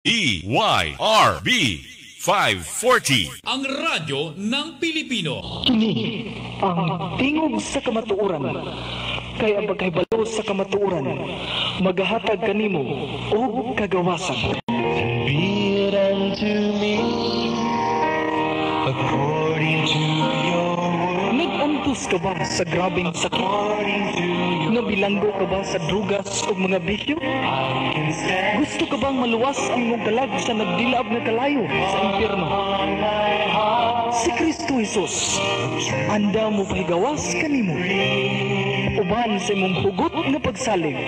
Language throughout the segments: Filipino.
DYRB 540, ang radyo ng Pilipino. Kini ang tingog sa kamatuoran. Kaya pagkahibalo sa kamatuoran, maghahatag kanimo og kagawasan. Be it unto me according to your word. Nag-antos ka ba sa grabeng sakit? Nabilanggo ka ba sa drugas o mga bisyo? Gusto ka bang maluwas ang mong dalag sa nagdilaab na kalayo sa impyerno? Si Kristo Jesus, anda mo pahigawas kanimo. Uban sa imong hugot na pagsalig.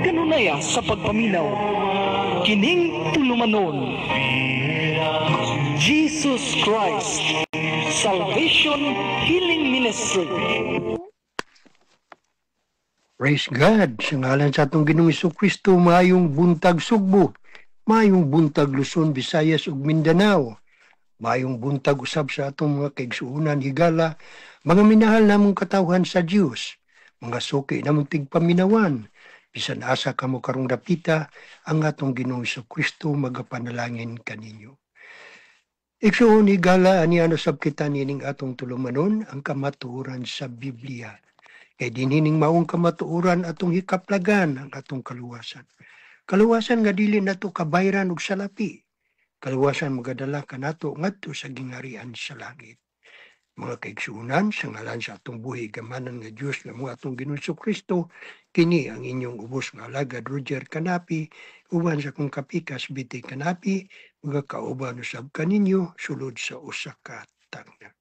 Kanunaya sa pagpaminaw. Kining tulumanon. Jesus Christ, Salvation Healing Ministry. Praise God! Sa ngalan sa atong Ginoong Jesucristo, maayong buntag Sugbo, maayong buntag Luzon, Visayas ug Mindanao, maayong buntag usab sa atong mga kaigsuonan higala, mga minahal namong katawhan sa Dios, mga suki namong tigpaminawan, bisan asa kamo karong dapita, ang atong Ginoong Jesucristo magapanalangin kaninyo. Igsuon higala aniya sab kita nining atong tulumanon ang kamatuoran sa Biblia. Kay dinhining maong kamatuoran atong hikaplagan ang atong kaluwasan. Kaluwasan nga dili nato kabayran og salapi. Kaluwasan magadala kanato ngadto sa gingharian sa langit. Mga kaigsuonan sa ngalan sa atong buhi gamanan nga Dios nga mo atong Ginoong Jesucristo, kini ang inyong ubos nga alagad Roger Canapi, uban sa kong kapikas Biti Canapi, mga kauban usab kaninyo sulod sa usa ka tangna.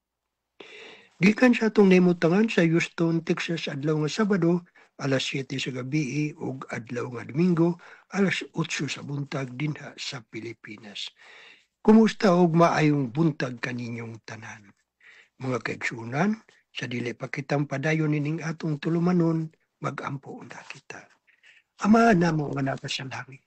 Gikan sa atong nahimutangan sa Houston, Texas adlaw nga Sabado, alas 7 sa gabi ug adlaw nga Domingo, alas 8 sa buntag dinha sa Pilipinas. Kumusta og maayong buntag kaninyong tanan? Mga kaigsuonan, sa dili pa kitang padayon nining atong tulumanon, magampo na kita. Ama namo nga nasa sa langit.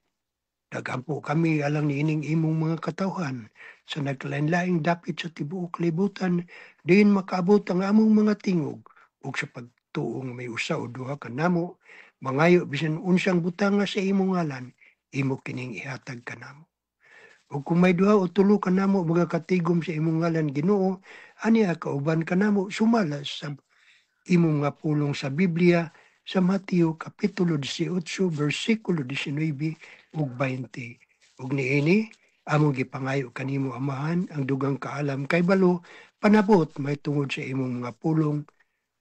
Nagampo kami alang niining imong mga katawhan sa naglain-laing dapit sa tibuok libutan, diin makaabot ang among mga tingog ug sa pagtuong may usa o duha ka namo, mangayo bisan unsang butang nga sa imong ngalan, imo kining ihatag kanamo. Ug kung may duha o tulo ka namo mga katigom sa imong ngalan Ginoo, aniya kauban kanamo sumala sa imong nga pulong sa Biblia sa Mateo kapitulo 18 bersikulo 19 ug 20. Ug niini among gipangayo kanimo amahan ang dugang kaalam kay balo panabot may tungod sa imong mga pulong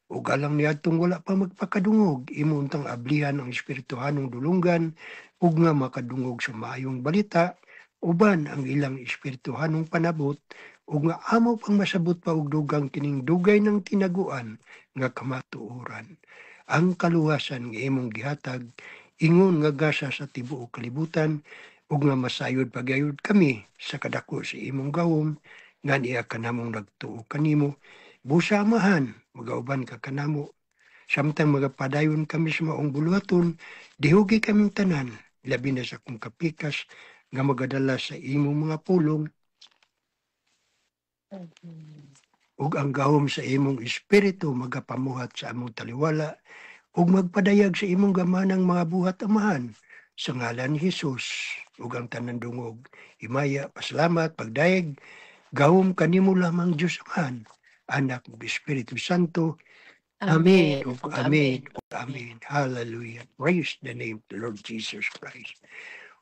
ug alang niadtong wala pa magpakadungog imo untang ablihan ang espirituhanong dulunggan ug nga makadungog sa maayong balita uban ang ilang espirituhanong panabot ug nga amo pang masabot pa og dugang kining dugay ng tinaguan nga kamatuoran. Ang kaluwasan nga imong gihatag ingon nga gasa sa tibuok kalibutan ug nga masayod pagayod kami sa kadako sa imong gawom nga niya kanamong nagtuo kanimo busa amahan magauban ka kanamo samtang magapadayon kami sa maong buluhaton dihugi kaming tanan labi na sa kong kapikas nga magadala sa imong mga pulong ug ang gahom sa imong espiritu magapamuhat sa among taliwala ug magpadayag sa imong gamanang mga buhat amahan sa ngalan ni Jesus ug ang tanan dungog himaya pasalamat pagdayeg gahom kanimo lamang Dios Amahan anak ug Espiritu Santo. Amen ug amen ug amen. Hallelujah. Praise the name of the Lord Jesus Christ.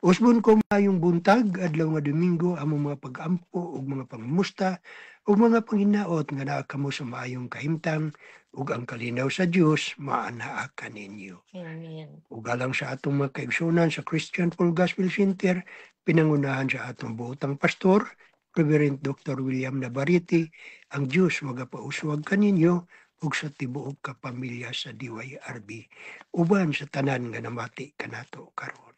Usbon ko mayong buntag, adlaw nga Domingo, among mga pag-ampo ug mga pangumusta ug mga panginaot nga naa kamo sa maayong kahimtang ug ang kalinaw sa Dios maanaa kaninyo. Amen. Ug alang sa atong mga kaigsuonan sa Christian Full Gospel Center, pinangunahan sa atong buotang pastor, Reverend Dr. William Navarrete, ang Dios magapauswag kaninyo ug sa tibuok kapamilya sa DYRB, uban sa tanan nga namati kanato karon.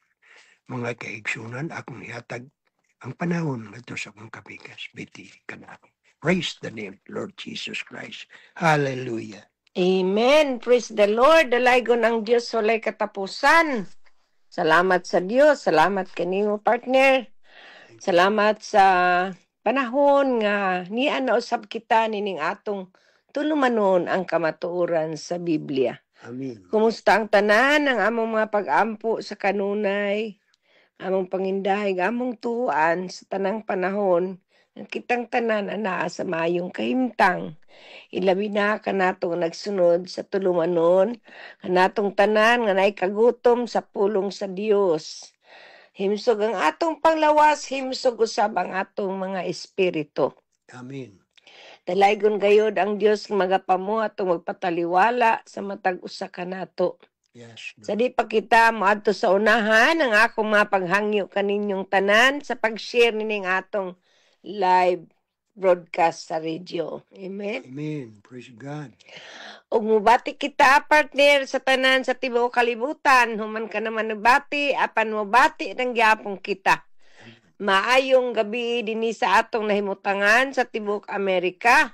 Mga kaigsunan, akong ihatag ang panahon ngadto sa akong kapikas. Biti kanami. Praise the name, Lord Jesus Christ. Hallelujah. Amen. Praise the Lord. Dalaygon ang Diyos walay katapusan. Salamat sa Diyos. Salamat kanimo partner. Salamat sa panahon nga niya na usab kita nining atong tulumanon ang kamatuoran sa Biblia. Amen. Kumusta ang tanan ang among mga pag-ampo sa kanunay? among pangindahay, among tuan sa tanang panahon, nga kitang tanan anaa sa mayong kahimtang. Ilabi na kanatong nagsunod sa tulumanon, kanatong tanan nga naay kagutom sa pulong sa Dios. Himsog ang atong panglawas, himsog usab ang atong mga espiritu. Amen. Dalaygon gayod ang Dios magapamo atong magpataliwala sa matag usa kanato. Yes, Lord. Sa di pa kita moadto sa unahan ang akong mga paghangyo kaninyong tanan sa pag-share nining atong live broadcast sa radio. Amen. Amen. Praise God. Ug mubati kita partner sa tanan sa tibuok kalibutan, human ka naman nabati, apan mubati nang gyapon kita. Maayong gabi dinhi sa atong nahimutangan sa tibuok Amerika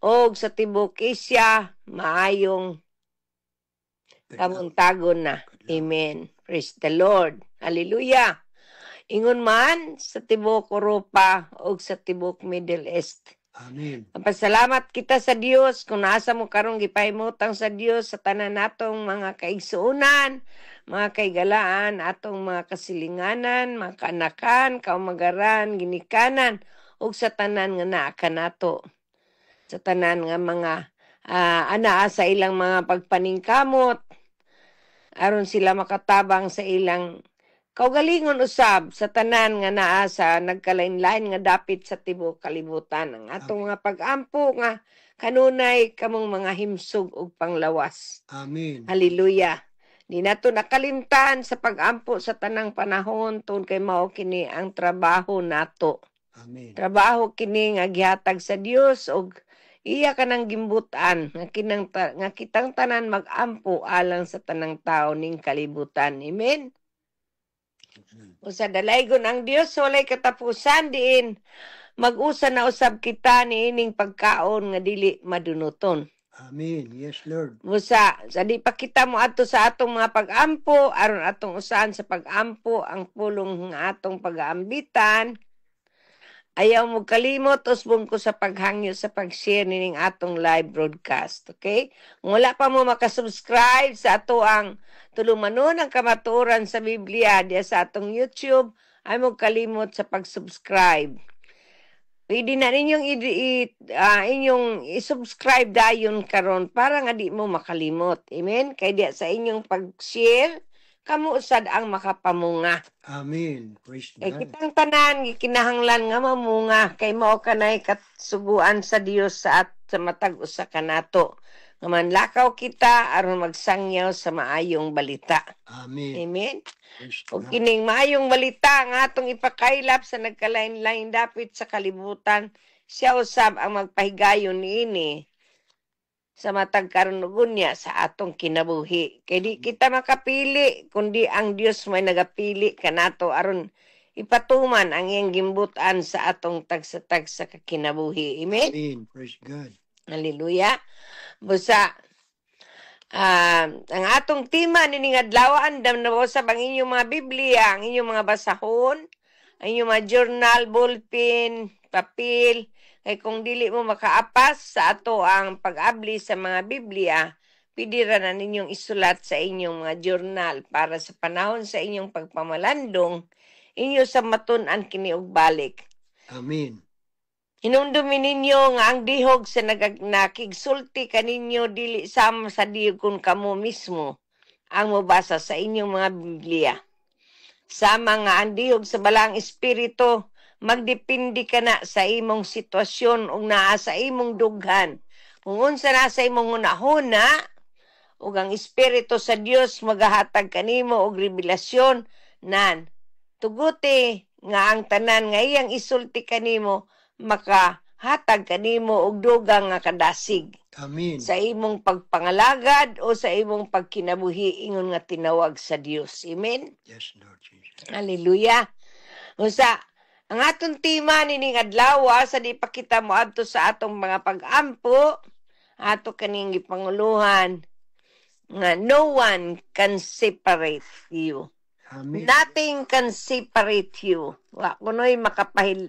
o sa tibuok Asia, maayong kamuntagon na. Amen. Praise the Lord. Hallelujah. Ingon man sa tibuok Europa o sa tibuok Middle East. Amen. Pasalamat kita sa Dios kung nasa mo karong gipahimutang sa Dios sa tanan natong mga kaigsuunan, mga kaigalaan, atong mga kasilinganan, mga kaanakan, kaumagaran, ginikanan, ug sa tanan nga naa kanato. Sa tanan nga mga anaa sa ilang mga pagpaningkamot, aron sila makatabang sa ilang kaugalingon usab sa tanan nga naa sa nagkalain-lain nga dapit sa tibuok kalibutan. Ang atong mga pag-ampo nga kanunay kamong mga himsog ug panglawas. Amen. Hallelujah. Di nato nakalimtan sa pag-ampo sa tanang panahon tungod kay mao kini ang trabaho nato. Amen. Trabaho kini nga gihatag sa Dios ug iya kanang gimbutan nga kitang tanan mag-ampo alang sa tanang tawo ning kalibutan. Amen. O sa dalaygon ang Dios walay katapusan diin mag-usa na usab kita niining pagkaon nga dili madunuton. Amen. Yes, Lord. Busa sa di pa kita mo adto sa atong mga pag-ampo aron atong usahan sa pag-ampo ang pulong nga atong pag-aambitan. Ayaw mo kalimot usbon ko sa paghangyo sa pag-share nining atong live broadcast. Okay? Wala pa mo makasubscribe sa ato ang tulumanon ang kamatuoran sa Biblia diya sa atong YouTube, ay mo kalimot sa pag-subscribe. Pwede na ninyong inyong i-subscribe dayon karon para nga di mo makalimot. Amen? Kay diya sa inyong pag-share, kamo usad ang makapamunga. Amen. Praise Kay God. kitang tanan gikinahanglan nga mamunga kay mao kanay kasuguan sa Dios sa matag usa kanato. Nga manlakaw kita aron magsangyaw sa maayong balita. Amen. Amen. Praise Ug God. kining maayong balita nga atong ipakaylap sa nagkalain-lain dapit sa kalibutan, siya usab ang magpahigayon niini sa matag karunugon niya sa atong kinabuhi. Kay di kita makapili kundi ang Dios may nagapili kanato aron ipatuman ang iyang gimbutan sa atong tagsa-tagsa ka kinabuhi. Amen. Amen. Praise God. Hallelujah. Busa ang atong tema nining adlaw andam na sa ang inyong mga Biblia, ang inyong mga basahon, ang inyong mga journal, ballpen, papel. Kay kung dili mo makaapas sa ato ang pag-abli sa mga Biblia, pwede ra na ninyong isulat sa inyong mga journal para sa panahon sa inyong pagpamalandong, inyo sa matun-an kini og balik. Amen. Hinumdumi ninyo nga ang dihog sa nakigsulti kaninyo dili sama sa dihog kung kamo mismo ang mabasa sa inyong mga Biblia. Sama nga ang dihog sa balang espiritu, magdepende ka na sa imong sitwasyon ug naa sa imong dughan. Kung unsa na sa imong hunahuna, ug ang espiritu sa Dios magahatag kanimo og revelasyon nan tuguti nga ang tanan nga iyang isulti kanimo makahatag kanimo og dugang nga kadasig Amen. sa imong pagpangalagad o sa imong pagkinabuhi ingon nga tinawag sa Dios. Amen. Yes, Lord Jesus. Hallelujah. Usa ang atong tema nining adlaw sa di pa kita moadto sa atong mga pag-ampo ato kaning gipanguluhan nga no one can separate you. Amen. Nothing can separate you. Wa kunoy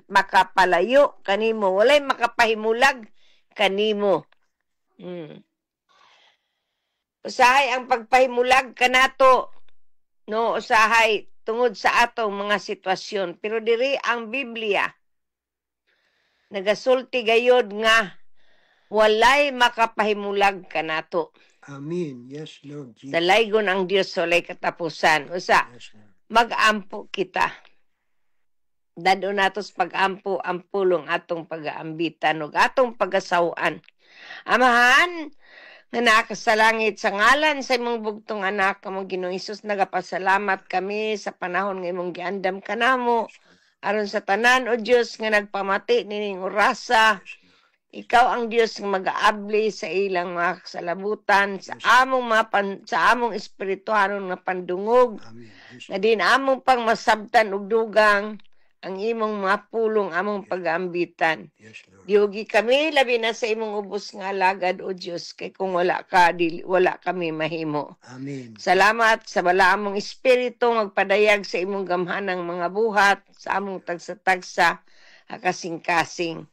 makapalayo kanimo, walay makapahimulag kanimo. Usahay ang pagpahimulag kanato. No, usahay tungod sa atong mga sitwasyon. Pero diri ang Biblia nagasulti gayod nga walay makapahimulag kanato. Amen. Yes, Lord Jesus. Dalaygon ang Dios walay katapusan. Usa, Yes, Lord. mag-ampo kita. Dado natos pag-ampo ang pulong atong pag-aambitan ug atong pag-asawaan. Amahan, nga nakasalangit sa ngalan sa imong bugtong anak kamong Ginoong Hesus, nagapasalamat kami sa panahon nga imong giandam kanamo aron sa tanan o Dios nga nagpamati nining orasa. Ikaw ang Dios nga mag-aabli sa ilang mga kasalabutan sa among espirituhanon nga pandungog Amen. Yes, nga din among pang masabtan ug dugang ang imong mga pulong among pag-aambitan. yes, Lord. Diugi kami labi na sa imong ubos nga alagad o Dios, kay kung wala kami mahimo. Amen. Salamat sa bala among espiritu magpadayag sa imong gamhanang mga buhat sa among tagsa-tagsa kasing-kasing.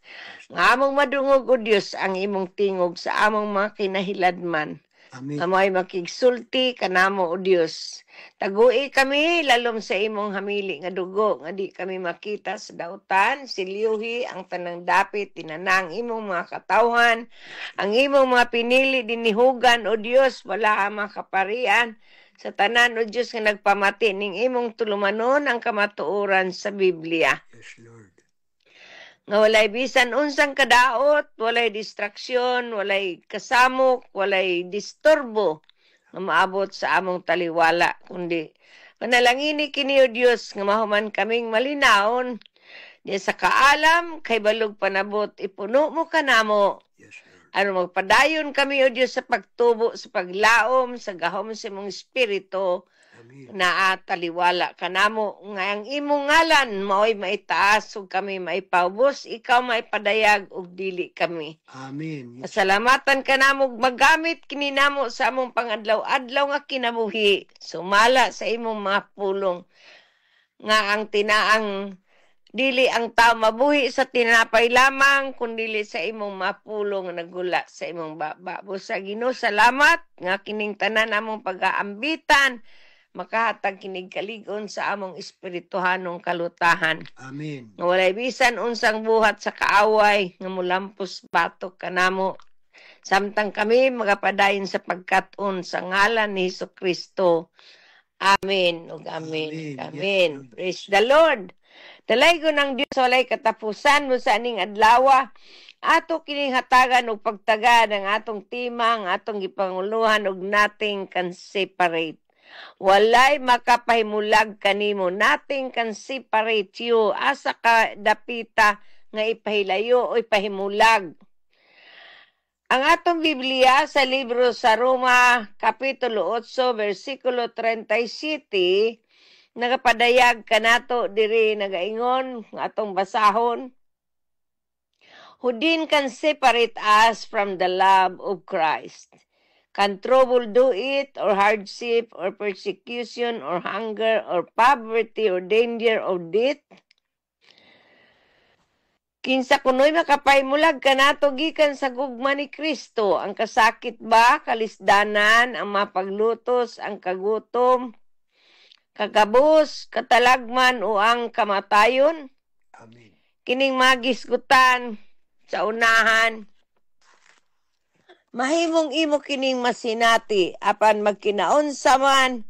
Nga among madungog o Dios ang imong tingog sa among mga kinahiladman. Amen. Nga may makigsulti kanamo o Dios. Tagui kami lalom sa imong hamili nga dugo nga di kami makita sa dautan, silyuhi ang tanang dapit tinanang imong mga katawhan, ang imong mga pinili dinihugan o Dios, wala ang mga kaparian sa tanan o Dios nga nagpamati ning imong tulumanon ang kamatuoran sa Biblia. Yes, Lord. Nga walay bisan unsang kadaot, walay distraksyon, walay kasamok, walay disturbo nga maabot sa among taliwala, kundi panalangini kini o Dios nga mahuman kaming malinawon di sa kaalam kay balog panabot ipuno mo kanamo. Yes, Lord. Ano magpadayon kami o Dios sa pagtubo, sa paglaom, sa gahom sa imong espiritu Amen. na taliwala kanamo nga ang imong ngalan mao'y maitaas ug kami maipaubos, ikaw maipadayag ug dili kami. Amen. Yes. Pasalamatan kanamo magamit kini namo sa among pangadlaw-adlaw nga kinabuhi. Sumala sa imong mga pulong nga ang tinaang dili ang tao mabuhi sa tinapay lamang kundili sa imong mapulong nga nagula sa imong baba. Busa Ginoo, salamat nga kining tanan among pag-aambitan makahatag kinig kaligon sa among espirituhanong kalutahan. Amen. Nga walay bisan unsang buhat sa kaaway nga mulampos batok kanamo. Samtang kami magapadayon sa pagkat-on sa ngalan ni Hesukristo. Amen ug amen. Amen. Amen. Yes, Lord. Praise the Lord. Dalaygon ng Dios walay katapusan mo sa aning adlaw. Ato kining hatagan og pagtagad ang atong tema, ang atong gipanguluhan og nothing can separate. Walay makapahimulag kanimo, nothing can separate you. Asa ka dapita nga ipahilayo o ipahimulag. Ang atong Biblia sa libro sa Roma, Kapitulo 8, versikulo 37, nagapadayag kanato diri nagaingon nga atong basahon. Who din can separate us from the love of Christ? Can trouble do it, or hardship, or persecution, or hunger, or poverty, or danger, or death? Kinsa kunoy makapahimulag kanato gikan sa gugma ni Kristo, ang kasakit ba, kalisdanan, ang mapaglutos, ang kagutom, kagabos, katalagman, o ang kamatayon? Amen. Kining magisgutan sa unahan, mahimong imo kining masinati apan magkinaunsa man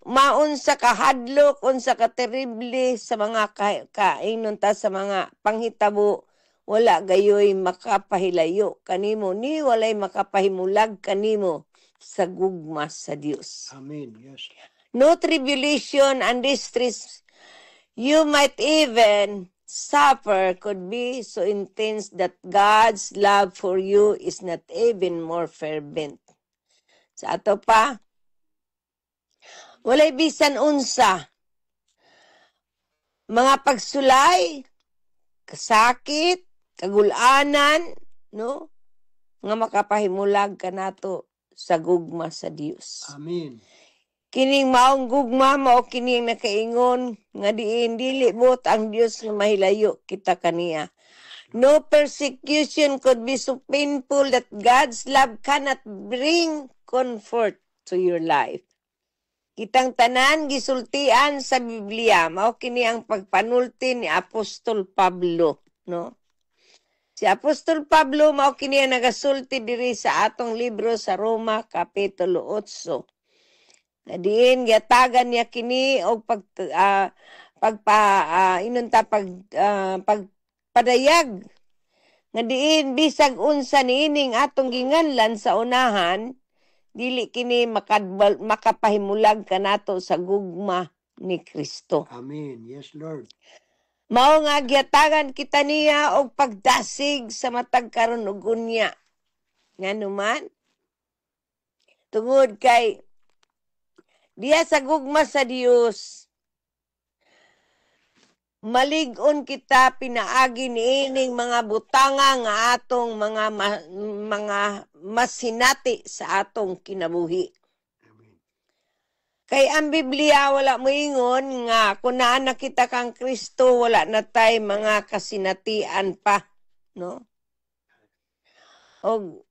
maunsa ka hadlok unsa ka terrible sa mga kaingnon ta sa mga panghitabo, wala gayoy makapahilayo kanimo ni walay makapahimulag kanimo sa gugma sa Dios. Amen. Yes. No tribulation and distress you might even suffer could be so intense that God's love for you is not even more fervent. Sa ato pa, walay bisan unsa, mga pagsulay, kasakit, kagulanan, no? Nga makapahimulag kanato sa gugma sa Dios. Amen. Kining maong gugma mao kining nakaingon nga diin dili bot ang Dios nga mahilayo kita kaniya. No persecution could be so painful that God's love cannot bring comfort to your life. Kitang tanan gisultian sa Biblia, mao kini ang pagpanulti ni Apostol Pablo, no? Si Apostol Pablo mao kini ang nagasulti diri sa atong libro sa Roma kapitulo 8. Diin giatagan niya kini og pagpadayag nga diin bisag unsa niining atong ginganlan sa unahan, dili kini makapahimulag kanato sa gugma ni Kristo. Amen. Yes, Lord. Mao nga giatagan kita niya og pagdasig sa matag karon ug unya. Nganuman tungod kay diya sa gugma sa Dios, malig-on kita pinaagi niining mga butanga nga atong mga masinati sa atong kinabuhi. Kay ang Biblia wala moingon nga kung naa nakita kang Kristo wala na tay mga kasinatian pa, no? Og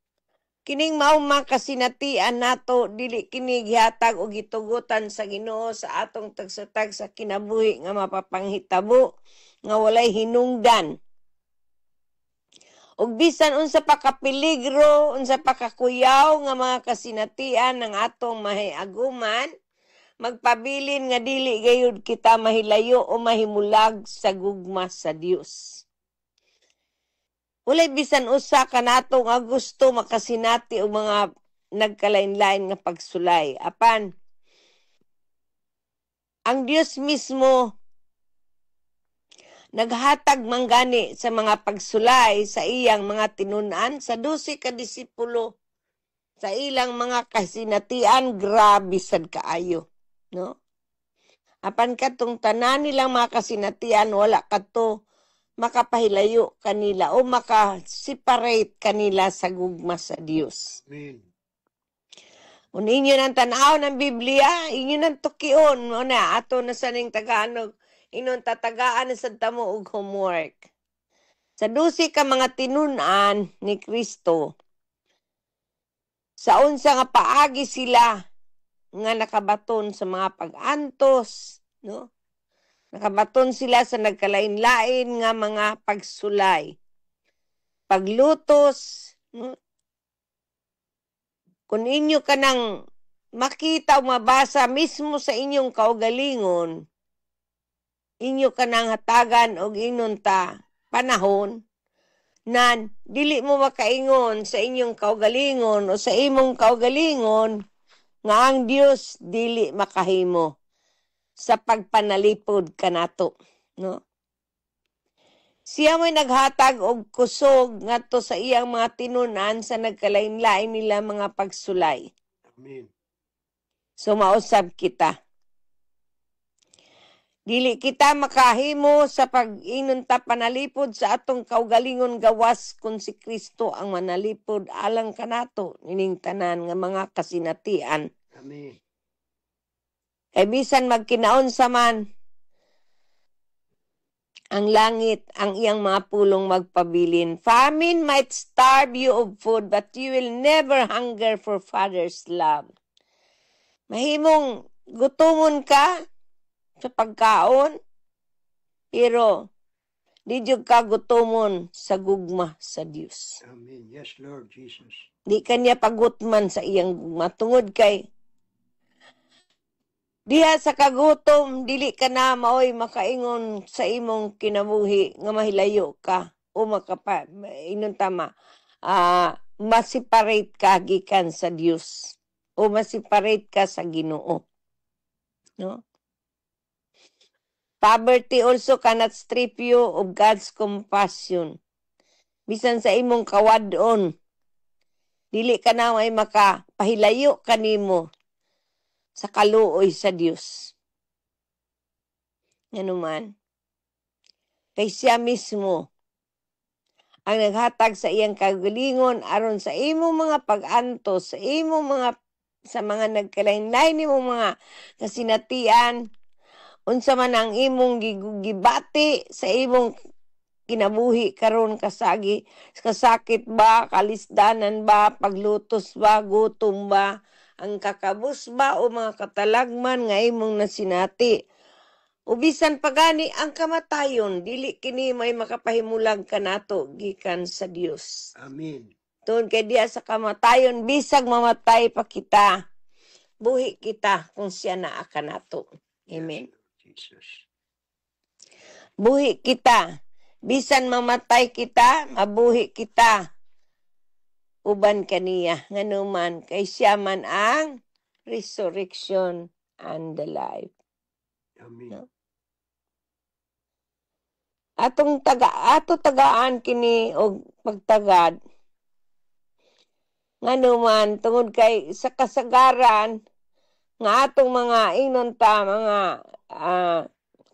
kining mao mga kasinatian nato dili kini gihatag og gitugutan sa Ginoo sa atong tagsatag sa kinabuhi nga mapapanghitabo nga walay hinungdan. Og bisan unsa pa ka peligro, unsa pa ka kuyaw nga mga kasinatian ng atong mahiaguman, magpabilin nga dili gayud kita mahilayo o mahimulag sa gugma sa Dios. Walay bisan usa kanato nga gusto makasinati og mga nagkalain-lain nga pagsulay. Apan ang Dios mismo naghatag manggani sa mga pagsulay sa iyang mga tinun-an sa 12 ka disipulo sa ilang mga kasinatian, grabe sad kaayo, no? Apan katong tanan nilang mga kasinatian wala kadto makapahilayo kanila o maka-separate kanila sa gugma sa Dios. Amen. Kung inyo nang tanaw ng Biblia, inyo nang tukion mo na ato na saning Tagalog, inon tatagaan na sa tamo og homework. Sa 12 ka mga tinunan ni Kristo, sa unsa nga paagi sila nga nakabaton sa mga pag-antos, no? Nakabaton sila sa nagkalain-lain nga mga pagsulay, paglutos, no? Kung inyo kanang makita o mabasa mismo sa inyong kaugalingon, inyo kanang hatagan og inunta panahon nan dili mo makaingon sa inyong kaugalingon o sa imong kaugalingon nga ang Dios dili makahimo sa pagpanalipod kanato, no? Siya mo'y naghatag og kusog ngadto sa iyang mga tinunan sa nagkalain-lain nila mga pagsulay. Amen. So mausab kita. Dili kita makahimo sa pag-inunta panalipod sa atong kaugalingon gawas kung si Kristo ang manalipod alang kanato nining tanan nga mga kasinatian. Amen. Kay bisan magkinaon sa man ang langit, ang iyang mga pulong magpabilin. Famine might starve you of food, but you will never hunger for Father's love. Mahimong gutomon ka sa pagkaon, pero di jud ka gutomon sa gugma sa Dios. Amen. Yes, Lord Jesus. Di kanya pagutman sa iyang gugma. Tungod kay diha sa kagutom, dili ka na maoy makaingon sa imong kinabuhi nga mahilayo ka o masiparate ka gikan sa Dios o masiparate ka sa Ginoo, no? Poverty also cannot strip you of God's compassion. Bisan sa imong kawadon, dili ka na may makapahilayo kanimo sa kaluoy sa Dios. Nganuman, kay siya mismo ang naghatag sa iyang kagalingon aron sa imong mga pag-antos, sa imong mga nagkalain-lain nimong mga kasinatian, unsa man ang imong gibati sa imong kinabuhi karon kasakit ba, kalisdanan ba, paglutos ba, gutom ba, ang kakabusba o mga katalagman nga imong nasinati. Ubisan pagani ang kamatayon, dili kini may makapahimulag kanato gikan sa Dios. Amen. Tungod kay diya sa kamatayon, bisag mamatay pa kita, buhi kita kung siya naa kanato. Amen. Jesus. Buhi kita. Bisan mamatay kita, mabuhi kita. Uban kaniya. Nganuman, kay siya man ang resurrection and the life. Amen. No? Ato tagaan kini og pagtagad. Nganuman, tungod kay sa kasagaran, nga atong mga inunta, mga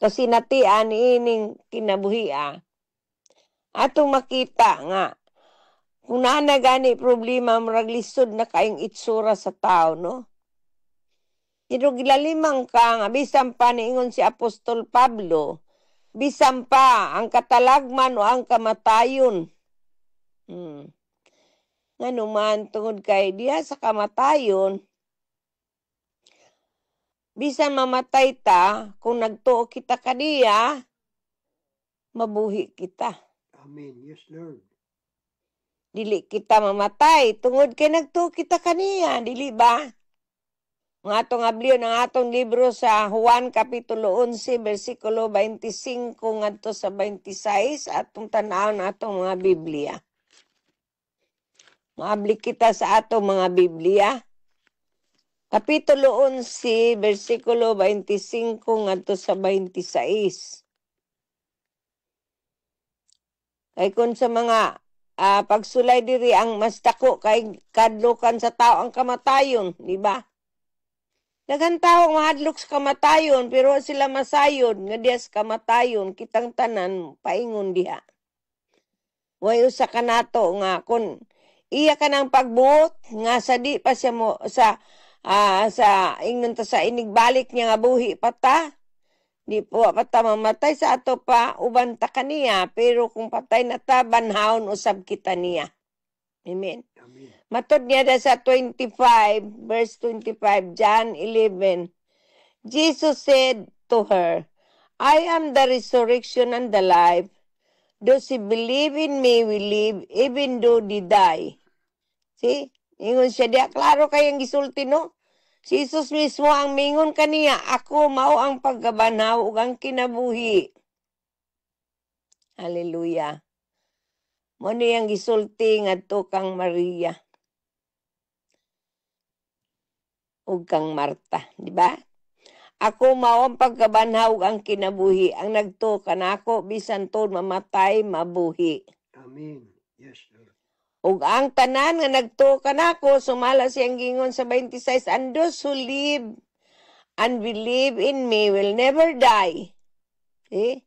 kasinatian ining kinabuhia, atong makita nga kung na gani problema murag lisod na kaing itsura sa tao, no? Pero gilalimang ka nga bisan pa niingon si Apostol Pablo, bisan pa ang katalagman o ang kamatayon. Nganuman tungod kay diha sa kamatayon, bisan mamatay ta, kung nagtuo kita kaniya, mabuhi kita. Amen. Yes, Lord. Dili kita mamatay, tungod kay nagtuo kita kaniya, dili ba? Ang atong abliyon, ang atong libro sa Juan Kapitulo 11, versikulo 25 ngadto sa 26, atong tanawon atong mga Biblia. Maabli kita sa atong mga Biblia. Kapitulo 11, versikulo 25 ngadto sa 26. Kay kun sa mga pagsulay diri ang mas dako kay kadlukan sa tao ang kamatayon, di ba? Daghang tawo mahadlok sa kamatayon pero sila masayod nga diha sa kamatayon kitang tanan paingon diha. Way usa kanato nga kun iya ka nang pagbuot nga sa di pa siya mo sa ingnon ta sa inigbalik niya nga buhi pata. Di po pata mamatay sa ato pa uban ta kaniya pero kung patay na ta banhaon usab kita niya. Amen. Amen. Matod niya sa 25, verse 25, John 11. Jesus said to her, I am the resurrection and the life. Those who believe in me will live even though they die. See? Ingon siya diya. Klaro kayang gisulti, no? Si Jesus mismo ang mingon kaniya, ako mao ang pagkabanaw ug ang kinabuhi. Hallelujah. Mo niyang gisulti ngadto kang Maria ug kang Marta, di ba? Ako mao ang pagkabanhaw ug ang kinabuhi, ang nagtuo kanako bisan tuod mamatay mabuhi. Amen. Yes, Lord. Ug ang tanan nga nagtuo kanako sumala siyang gingon sa 26, and those who live and believe in me will never die. See?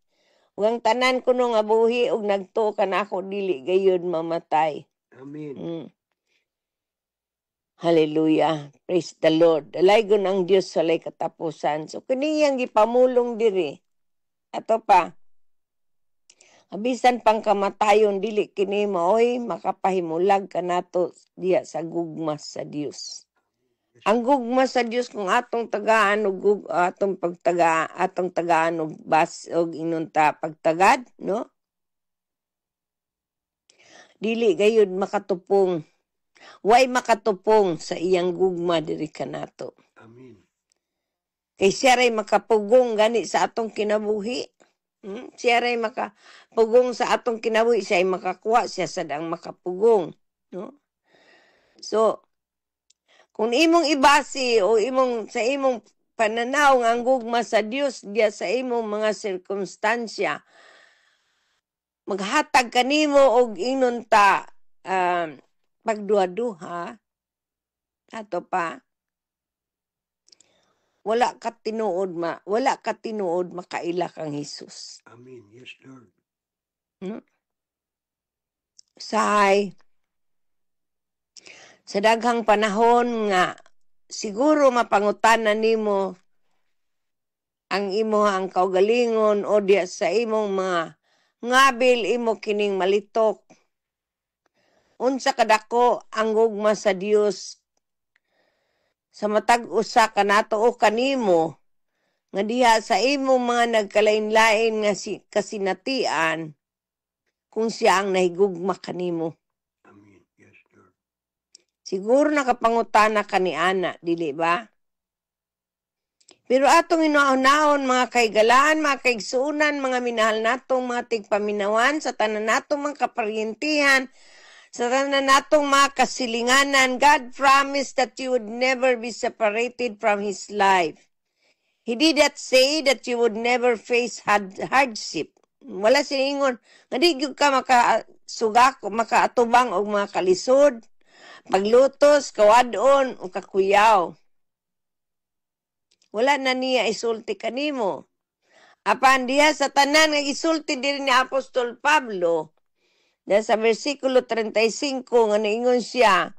Ug ang tanan kuno nga buhi ug nagtuo kanako dili gayud mamatay. Amen. Hallelujah. Praise the Lord. Dalaygon ang Dios sa walay katapusan. So kaniyang gipamulong diri. Ato pa. Abisan pang kamatayon dili kini maoy makapahimulag kanato diya sa gugma sa Dios. Ang gugma sa Dios kung atong tagaan og atong tagaan og bas og inunta pagtagad, no? Dili gayud makatupong. Way makatupong sa iyang gugma diri kanato. Amen. Kay siya ray makapugong gani sa atong kinabuhi. Siya ray makapugong sa atong kinabuhi, siya ay makakuha siya sadang makapugong, no? So kung imong ibasi o sa imong pananaw nga ang gugma sa Dios diya sa imong mga sirkumstansya, maghatag kanimo og inunta pagduha-duha, ato pa, wala ka tinuod makaila kang Hesus. Amen. Yes, Lord. Sa daghang panahon nga siguro mapangutanan nimo ang ang kaugalingon o diya sa imong mga ngabil imo kining malitok. Unsa kadako ang gugma sa Dios sa matag usa kanato o kanimo nga diha sa imo mga nagkalain-lain nga kasinatian kung siya ang nahigugma kanimo. Amen. Yes, Lord. Siguro nakapangutana ka ni ana, dili ba? Pero atong inaon-naon mga kaigalaan, mga kaigsuunan, mga minahal natong mga tigpaminawan sa tanan natong mga kaparyentihan, sa tanan natong mga kasilinganan, God promised that you would never be separated from His life. He did not say that you would never face hardship. Wala siningon, nga di gyud ka makasugak, makaatubang og mga kalisod, paglutos, kawadon, o kakuyaw. Wala na niya isulti kanimo. Apan diha sa tanan nga isulti diri ni Apostol Pablo, dahil sa versikulo 35 nga niingon siya,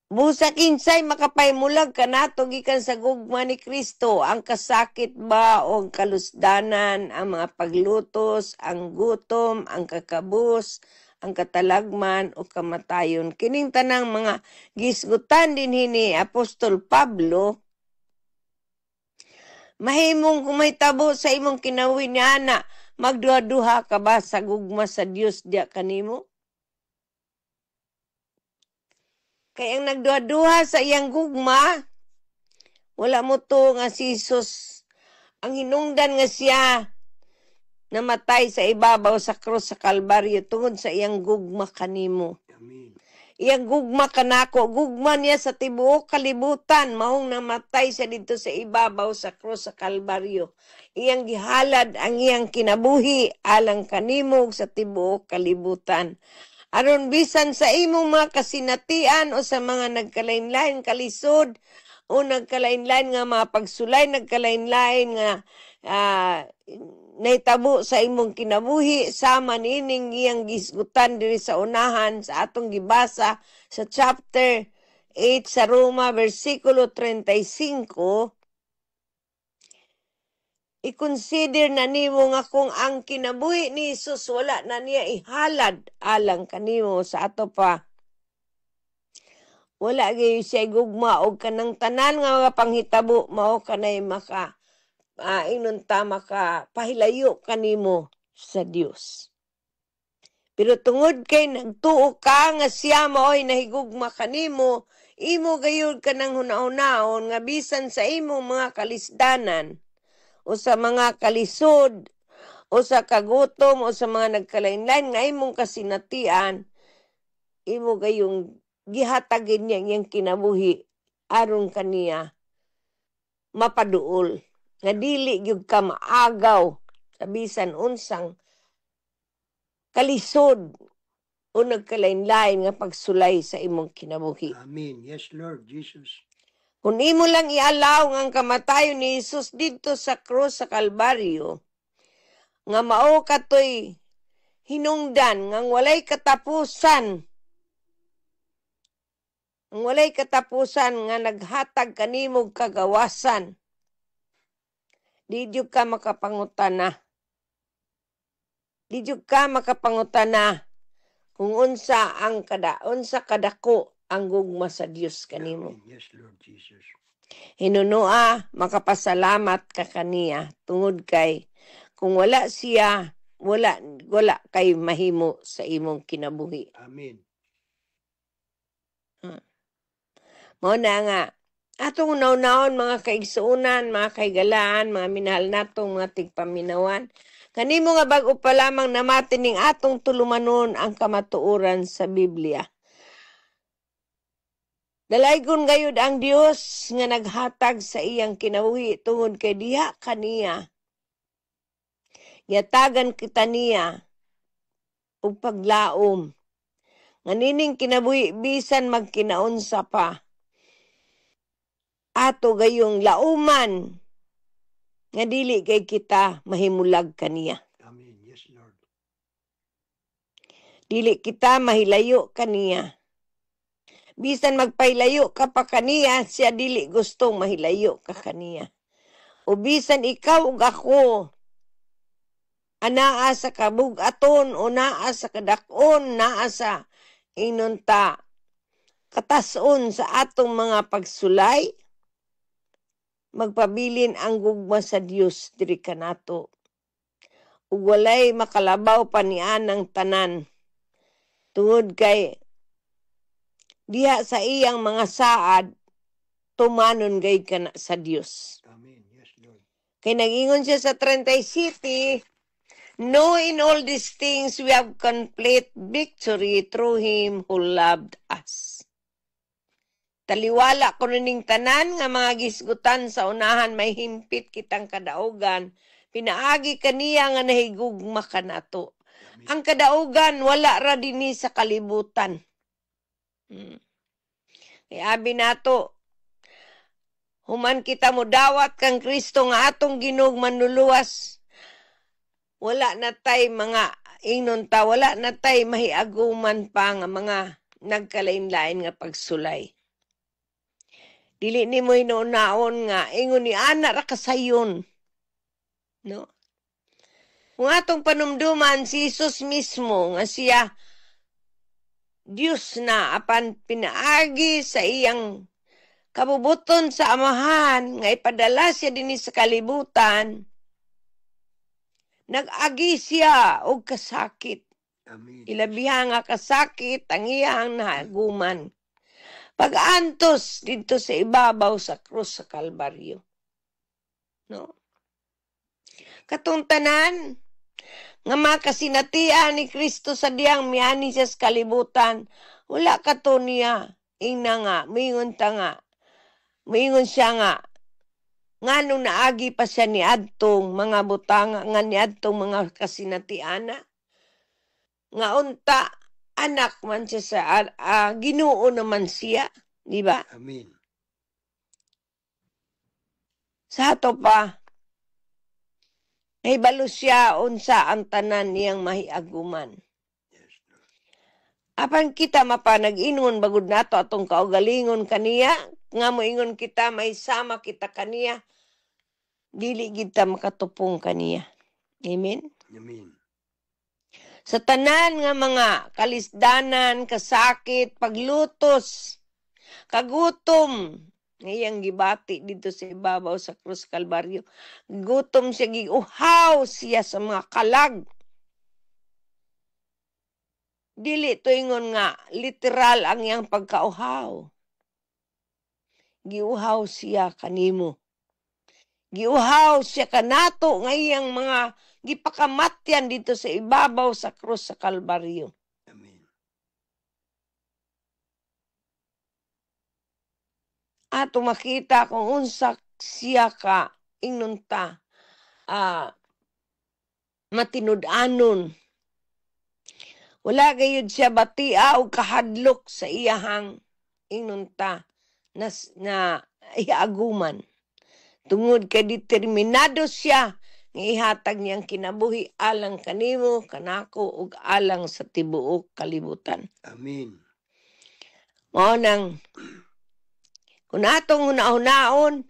busa kinsay makapaymulag kanato gikan sa gugma ni Kristo, ang kasakit ba o ang kalusdanan, ang mga paglutos, ang gutom, ang kakabus, ang katalagman o kamatayon. Kining tanang mga gisgutan din ni Apostol Pablo, mahimong kumaytabo sa imong kinabuhi ni ana, magduha-duha ka ba sa gugma sa Dios diya kanimo? Kaya ang nagduha-duha sa iyang gugma, wala mo to nga si Jesus, ang hinungdan nga siya, namatay sa ibabaw sa krus sa Kalbaryo tungod sa iyang gugma kanimo. Amen. Iyang gugma kanako, gugma niya sa tibuok kalibutan, mahong namatay siya dito sa ibabaw sa krus sa Kalbaryo. Iyang gihalad ang iyang kinabuhi alang kanimo sa tibuok kalibutan. Aron bisan sa imong mga kasinatian o sa mga nagkalain-lain kalisod o nagkalain-lain nga mga pagsulay, nagkalain-lain nga naitabo sa imong kinabuhi, sama nining iyang gisgutan diri sa unahan sa atong gibasa sa chapter 8 sa Roma, versikulo 35, i-consider na nimo nga kung ang kinabuhi ni Jesus wala na niya ihalad alang kanimo sa ato pa. Wala gyud siya gugma og kanang tanan nga mga panghitabo mao kanay maka inunta maka pahilayo kanimo sa Dios. Pero tungod kay nagtuo ka nga siya maoy nahigugma kanimo, imo gayud kanang hunahunaon nga bisan sa imong mga kalisdanan o sa mga kalisod o sa kagutom o sa mga nagkalain-lain nga imong kasinatian, imo gayong gihatagin niya iyang kinabuhi aron kaniya mapaduol. Nga dili gyud ka maagaw sa bisan unsang kalisod o nagkalain-lain nga pagsulay sa imong kinabuhi. Amen. Yes, Lord Jesus. Kung imo lang ialaw ang kamatayon ni Jesus dito sa krus sa Kalbaryo, nga mao katoy hinungdan nga walay katapusan, ang walay katapusan nga naghatag kanimog kagawasan, di jud ka makapangutana. Di jud ka makapangutana kung unsa kadako ang gugma sa Dios kanimo. Amen. Yes, Lord Jesus. Hinunua, makapasalamat ka kaniya tungod kay kung wala siya, wala kay mahimo sa imong kinabuhi. Amen. Mao na nga, atong unaw-naon mga kaigsuunan, mga kaigalaan, mga minahal natong mga tigpaminawan, kanimo nga bag-o pa lamang namati ning atong tulumanon ang kamatuoran sa Biblia. Dalaygon gayud ang Dios nga naghatag sa iyang kinabuhi tungod kay diha kaniya. Yatagan kita niya ug paglaom. Nga nining kinabuhi bisan magkinaunsa pa. Ato gayong lauman nga dili kay kita mahimulag kaniya. Amen. Yes, Lord. Dili kita mahilayo kaniya. Bisan magpailayo ka pa kaniya, siya dili gustong mahilayo ka kaniya. O bisan ikaw ug ako, anaa sa kabug-aton o naa sa kadakon, naa sa inunta, katason sa atong mga pagsulay, magpabilin ang gugma sa Dios diri kanato. Ug walay makalabaw pa nianang tanan. Tungod kay diha sa iyang mga saad, tumanon gay kana sa Dios. Amen. Yes, Lord. Kay nag-ingon siya sa 37, "No, in all these things we have complete victory through Him who loved us." Taliwala ko ning tanan nga mga gisgutan sa unahan may himpit kitang kadaugan, pinaagi kaniya nga nahigugma kanato. Ang kadaugan wala ra dinhi sa kalibutan. Kay abi nato, human kita mo dawat kang Kristo nga atong Ginoo manluluwas, wala na tay mga inunta, wala na tay mahiaguman pa nga mga nagkalain-lain nga pagsulay. Dili ni mo hinunaon nga ingon ni ana ra kasayon. No? Kung atong panumduman si Jesus mismo nga siya Dios na apan pinaagi sa iyang kabubuton sa amahan nga ipadala siya dinhi sa kalibutan, nag-agi siya og kasakit. Amen. Ilabiha nga kasakit ang iyang nahaguman. Pag-antos dito sa ibabaw sa krus sa Kalbaryo. No? Katong tanan nga makasinatian ni Kristo sa diyang miani siya sa kalibutan, wala kato niya ingna nga mingon siya nga nganong naagi pa siya ni adtong mga butanga nga ni adtong mga kasinatiana nga unta anak man siya sa Ginoo naman siya, di ba? Amen. Sa ato pa, nahibalo siya unsa ang tanan niyang mahiaguman. Yes, Lord. Apan kita mapanag-ingon bagud nato atong kaugalingon kaniya, nga moingon kita may sama kita kaniya, dili kita makatupong kaniya. Amen? Amen. Sa tanan nga mga kalisdanan, kasakit, paglutos, kagutom, ngayang gibati dito sa ibabaw sa Krus Kalbaryo. Gutom siya, giuhaw siya sa mga kalag. Dili to ingon nga, literal ang iyang pagkauhaw. Giuhaw siya kanimo. Giuhaw siya kanato ngayang mga gipakamatyan dito sa ibabaw sa krus sa Kalbaryo. Amen. Ato makita kung unsa siya ka inunta matinud-anon. Wala gayud siya batia o kahadlok sa iyahang inunta na iaguman. Tungod kay determinado siya nga ihatag niyang kinabuhi alang kanimo, kanako, ug alang sa tibuok kalibutan. Amen. Mao nang kung atong hunaon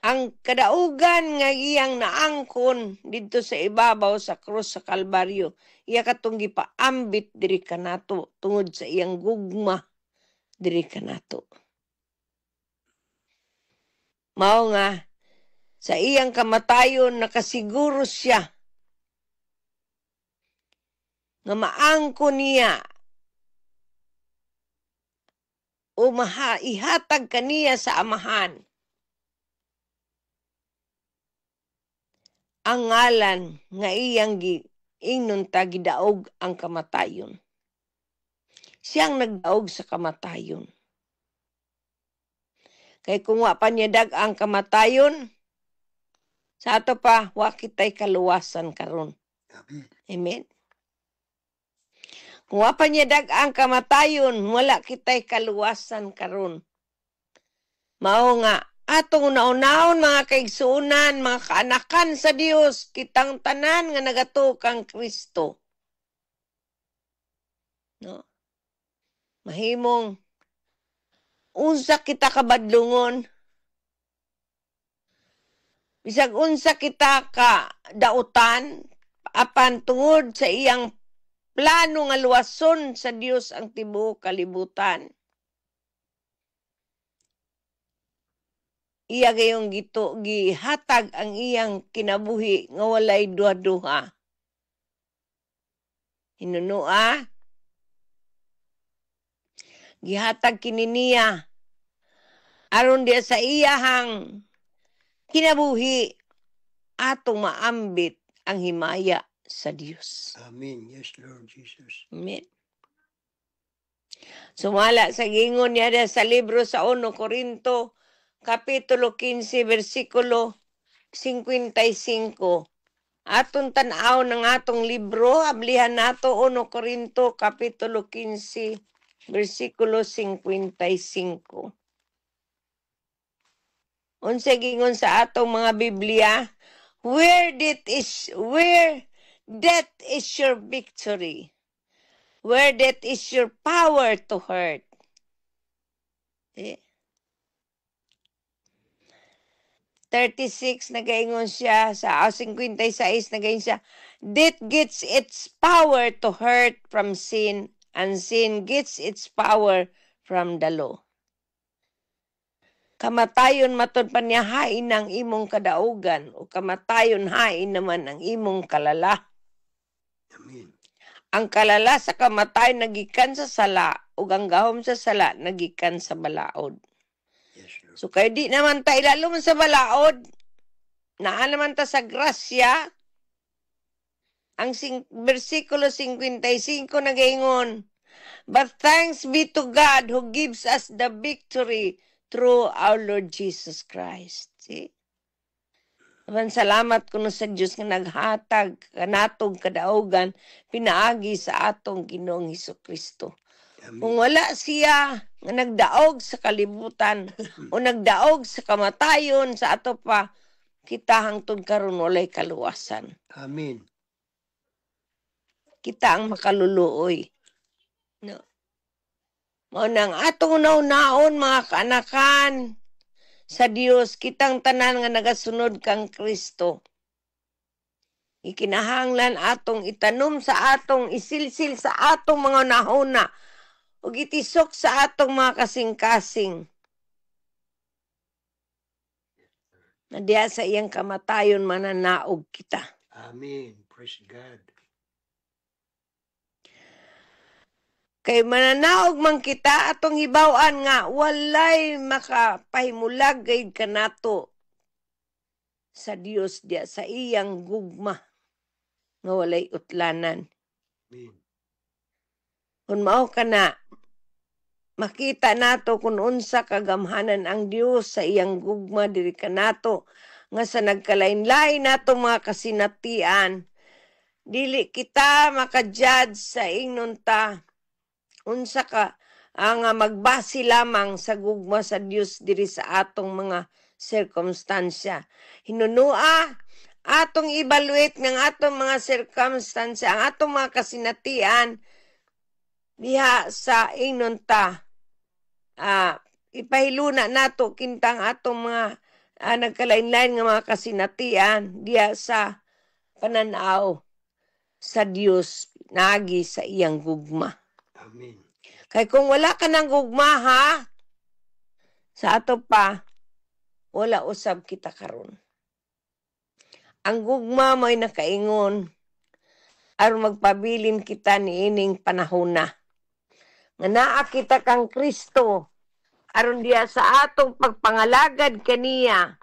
ang kadaugan nga iyang naangkon dito sa ibabaw sa krus sa Kalbaryo, iya katong gipaambit diri kanato tungod sa iyang gugma diri kanato. Mao nga sa iyang kamatayon nakasiguro siya nga maangkon niya o ihatag kaniya sa amahan ang ngalan nga iyang inunta gidaog ang kamatayon. Siyang nagdaog sa kamatayon. Kay kung wa pa niya dag ang kamatayon, sa ato pa, wa kita'y kaluwasan karon. Amen. Amen? Kung wa pa niya dag ang kamatayon, wala kita'y kaluwasan karon. Mao nga, atong naunahon mga kaigsuunan, mga kaanakan sa Dios, kitang tanan nga nagatukang Kristo. No? Mahimong, unsa kita kabadlungon, bisag unsa kita ka dautan, apan tungod sa iyang plano nga luwason sa Dios ang tibuok kalibutan. Iya gayong gihatag ang iyang kinabuhi nga walay duha-duha. Hinunua, gihatag kini niya aron diya sa iyahang kinabuhi atong maambit ang himaya sa Dios. Amen. Yes, Lord Jesus. Amen. Sumala sa gingon niya sa libro sa 1 Korinto, Kapitulo 15, versikulo 55. Atong tanaw ng atong libro, ablihan nato 1 Korinto, Kapitulo 15, versikulo 55. Unsa gingon sa atong mga Biblia, where death is your victory. Where death is your power to hurt. 36 nagaingon siya sa 56 nagaingon siya, death gets its power to hurt from sin, and sin gets its power from the law. Kamatayon matod pa niya hain ang imong kadaugan, o kamatayon hain naman ang imong kalala. Amen. Ang kalala sa kamatay nagikan sa sala, ug ang gahom sa sala nagikan sa balaod. Yes, Lord. So kayo di naman tayo lalo man sa balaod, naa naman ta sa grasya. Ang versikulo 55 nagaingon, but thanks be to God who gives us the victory through our Lord Jesus Christ. See? Salamat kuno sa Dios nga naghatag kanatong kadaugan pinaagi sa atong Ginoong Hesukristo. Kung wala siya nga nagdaog sa kalibutan o nagdaog sa kamatayon sa ato pa, kita hangtod karon walay kaluwasan. Amen. Kita ang makaluluoy. No. Mao nang atong naon mga kaanakan sa Dios, kitang tanan nga nagasunod kang Kristo. Ikinahanglan atong itanom sa atong isilsil sa atong mga nahuna ug itisok sa atong mga kasing-kasing. Na diya sa iyang kamatayon mananaog kita. Amen. Praise God. Kay mananaog man kita atong hibaw-an nga walay makapahimulag gayud kanato sa Dios diya sa iyang gugma nga walay utlanan. Amen. Kung mao kana makita nato kung unsa kagamhanan ang Dios sa iyang gugma diri kanato nga sa nagkalain-lain nato mga kasinatian, dili kita maka-judge sa ingnon ta unsa ka ang magbasi lamang sa gugma sa Dios diri sa atong mga sirkumstansya. Hinunua atong evaluate ng atong mga sirkumstansya, ang atong mga kasinatian diha sa ingnon ta. Ipahiluna nato kintang atong mga nagkalain-lain nga mga kasinatian diha sa pananaw sa Dios nagi sa iyang gugma. Amen. Kay kung wala ka ng gugma ha, sa ato pa, wala usab kita karon. Ang gugma mo'y nakaingon, aron magpabilin kita ni ining panahon na. Nga naa kita kang Kristo, aron diya sa atong pagpangalagad kaniya,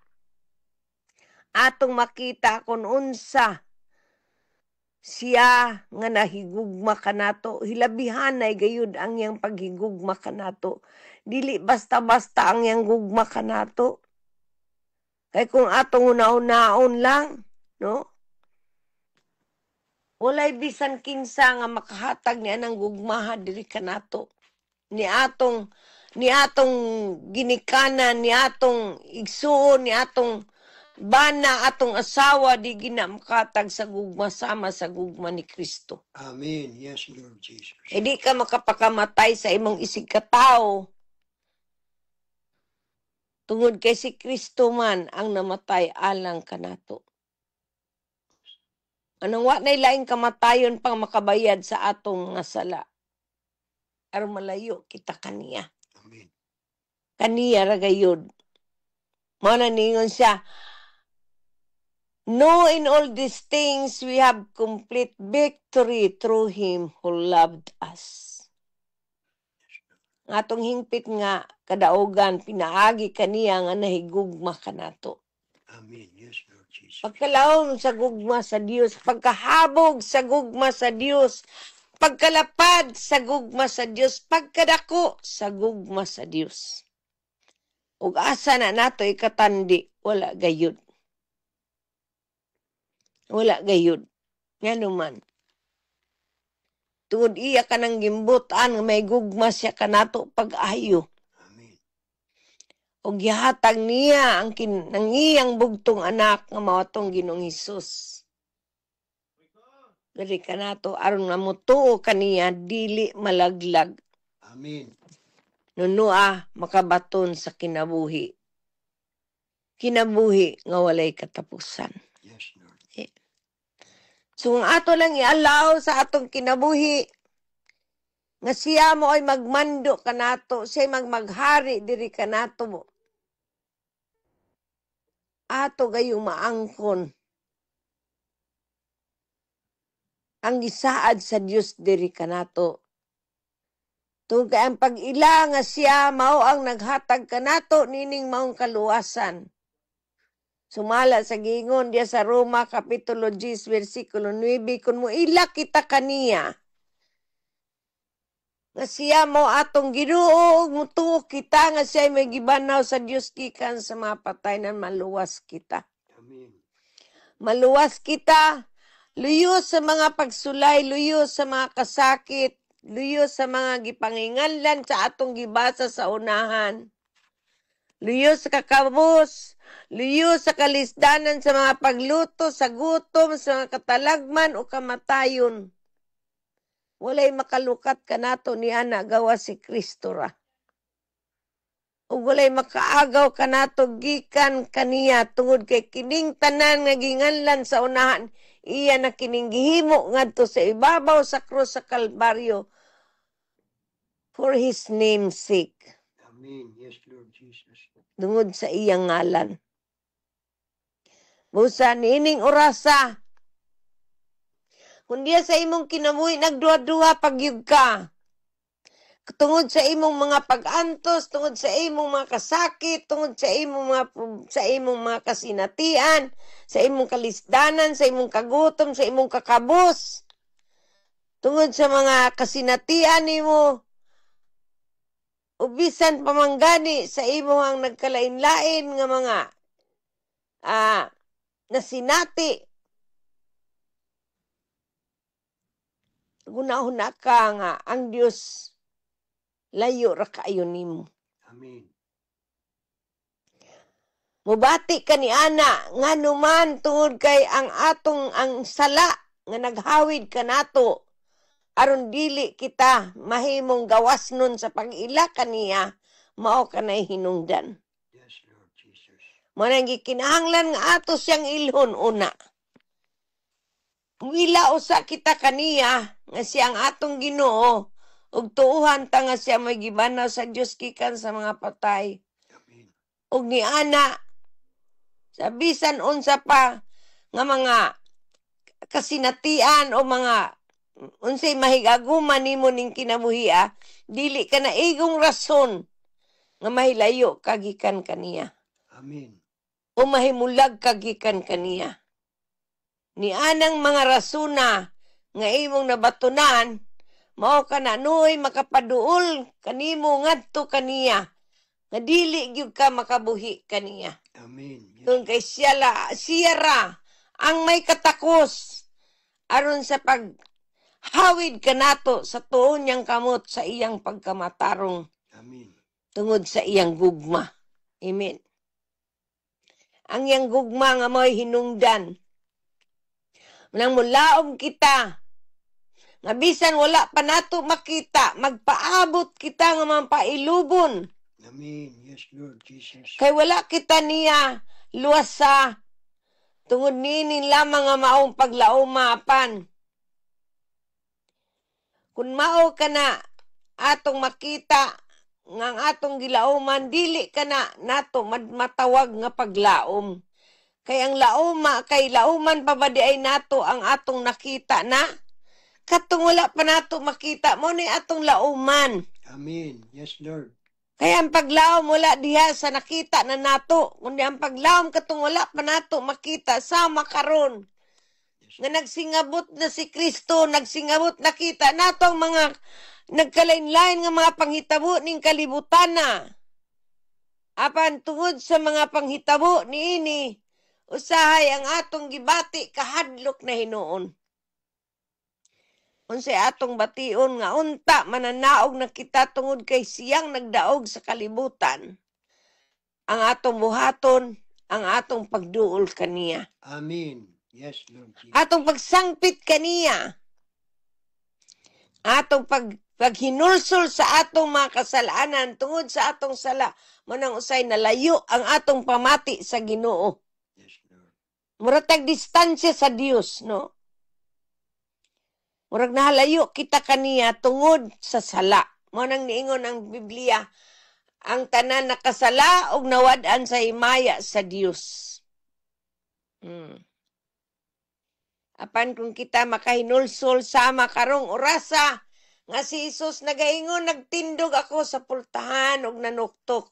atong makita kung unsa siya nga nahigugma kanato, hilabihanay gayud ang yang paghigugma kanato. Dili basta-basta ang yang gugma kanato. Kay kung atong una-unaon lang, no? Walay bisan kinsa nga makahatag niya ng gugmaha diri kanato. Ni atong ginikanan, ni atong igsuon, ni atong bana atong asawa di ginamkatag sa gugma sama sa gugma ni Kristo. Amen. Yes, Lord Jesus. E di ka makapakamatay sa imong isig katao. Tungod kay si Kristo man ang namatay alang kanato. Anong wa nay laing kamatayon pang makabayad sa atong nga sala. Aron malayo kita kaniya. Amen. Kaniya ra gayud. Mao na ningon siya, no, in all these things we have complete victory through Him who loved us. Nga atong hingpit nga kadaugan, pinaagi kaniya nga nahigugma kanato. Amen. Yes, Lord Jesus. Pagkalaom sa gugma sa Dios, pagkahabog sa gugma sa Dios, pagkalapad sa gugma sa Dios, pagkadako sa gugma sa Dios. Ug asa na nato ikatandi, wala gayud. Wala gayud. Nga naman. Tungod iya ka ng gimbutan, may gugma siya kanato pag-ayo. Amen. O gihatag niya ang iyang bugtong anak nga mawatong Ginoong Hesus. Dari kanato aron namutuo kaniya dili malaglag. Amen. Nunua makabaton sa kinabuhi. Kinabuhi nga walay katapusan. Yes, Lord. So, ang ato lang i-allow sa atong kinabuhi, nga siya mo ay magmando kanato, siya maghari diri kanato mo. Ato gayong maangkon. Ang gisaad sa Dios diri kanato. Tungod kay ang pag-ila nga siya mao ang naghatag kanato nining maong kaluwasan. Sumala sa gingon diya sa Roma Kapitulo 10 versikulo 9, kung mo ila kita kaniya, nga siya mo atong Ginoo, mutuo kita nga siya may gibanaw sa Dios gikan sa mga patay na maluwas kita. Amen. Maluwas kita, luyo sa mga pagsulay, luyo sa mga kasakit, luyo sa mga gipanginganlan sa atong gibasa sa unahan. Luyo sa kakabos, luyo sa kalisdanan sa mga pagluto, sa gutom, sa mga katalagman o kamatayon. Walay makalukat kanato ni ana gawa si Kristo ra. O walay makaagaw kanato gikan kaniya tungod kay kining tanan nga ginganlan sa unahan, iya na kining gihimo ngadto sa ibabaw sa krus sa Kalbaryo for His name's sake. Amen. Yes, Lord Jesus. Tungod sa iyang ngalan. Busa niining orasa. Kung diya sa imong kinabuhi, nagduha-duha pagyug ka. Tungod sa imong mga pag-antos, tungod sa imong mga kasakit, tungod sa imong mga kasinatian, sa imong kalisdanan, sa imong kagutom, sa imong kakabos. Tungod sa mga kasinatian nimo, ubisan pamanggani sa imong nagkalain-lain nga mga nasinati. Gunahuna ka nga ang Dios layo ra kaayo nimo. Amen. Mubati ka ni ana nga numan tungod kay ang sala nga naghawid kanato aron dili kita mahimong gawasnon sa pag-ila kaniya, mao kanay hinungdan. Yes, Lord Jesus. Mao nang gikinahanglan nga ato siyang ilhon una. Wila usa kita kaniya nga siyang atong Ginoo ug tuuhan ta nga siya may gibanaw sa Dios gikan sa mga patay. Amen. Ug ni ana sa bisan unsa pa nga mga kasinatian o mga unsay mahigaguman nimo ning kinabuhi, dili ka na igong rason nga mahilayo kagikan kaniya. Amen. O mahimulag kagikan kaniya. Ni anang mga rasuna nga imong nabatunan, mao ka na nuoy makapaduol kanimo ngadto kaniya, nga dili gyud ka makabuhi kaniya. Amen. Yes. Kung kay siya ra ang may katakos aron sa paghawid kanato sa tuon niyang kamot sa iyang pagkamatarong Amen. tungod sa iyang gugma. Amen. Ang iyang gugma nga mo'y hinungdan. Nang mulaom kita, nga bisan wala pa nato makita, magpaabot kita nga mampailubon. Amen. Yes, Lord Jesus. Kay wala kita niya luwasa, Tungod nini lamang nga maong paglauma apan. Kung mao ka na atong makita nga ang atong gilauman, dili ka na nato matawag nga paglaom. Kay ang lauman pa ba di ay nato ang atong nakita na? Katong wala pa nato makita mo ni atong lauman. Amen. Yes, Lord. Kaya ang paglaom wala diha sa nakita na nato. Kundi ang paglaom katong wala pa nato makita sama karon. Nga nagsingabot na si Kristo, nagsingabot nakita natong mga nagkalain-lain nga mga panghitabo ning kalibutan na. Apan tungod sa mga panghitabo niini, usahay ang atong gibati kahadlok na hinuon. Unsay atong bation nga unta mananaog na kita tungod kay siyang nagdaog sa kalibutan. Ang atong buhaton, ang atong pagduol kaniya. Amen. Yes, Lord. Atong pagsangpit kaniya. Atong paghinulsol sa atong mga kasalanan tungod sa atong sala, manang usay nalayo ang atong pamati sa Ginoo. Yes, Lord. Muratag distansya sa Dios, no? Murag nahalayo kita kaniya tungod sa sala. Manang niingon ang Biblia, ang tanan nakasala og nawad-an sa himaya sa Dios. Apan kung kita makahinulsol sama karong orasa, nga si Jesus nagaingon, nagtindog ako sa pultahan og nanuktok.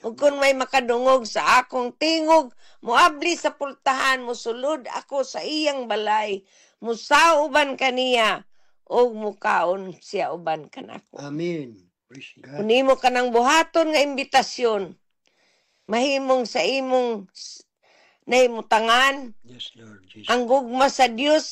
Ug kung may makadungog sa akong tingog, muabli sa pultahan, musulod ako sa iyang balay, musauban kaniya, og mukaon siya uban kanako. Amen. Praise God. Kung imo ka ng buhaton nga imbitasyon, mahimong sa imong nahimutangan, Yes, Lord Jesus. ang gugma sa Dios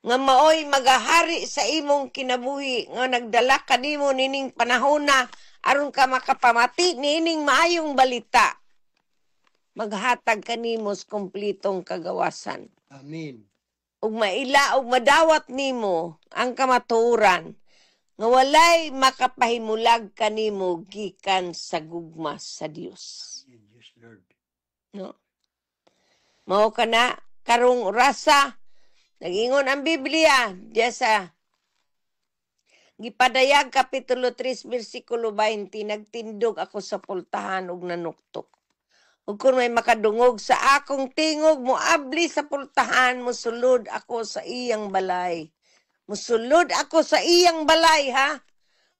nga maoy magahari sa imong kinabuhi nga nagdala kanimo nining panahon na aron ka makapamati nining maayong balita. Maghatag kanimo sa kumplitong kagawasan. Amen. Ug maila ug madawat nimo ang kamatuoran nga walay makapahimulag kanimo gikan sa gugma sa Dios. Yes, Lord. No? Mao kana karong orasa nagingon ang Biblia diya sa Gipadayag Kapitulo 3 versikulo 20, nagtindog ako sa pultahan ug nanuktok. Ug kung may makadungog sa akong tingog, muabli sa pultahan, musulod ako sa iyang balay. Musulod ako sa iyang balay, ha?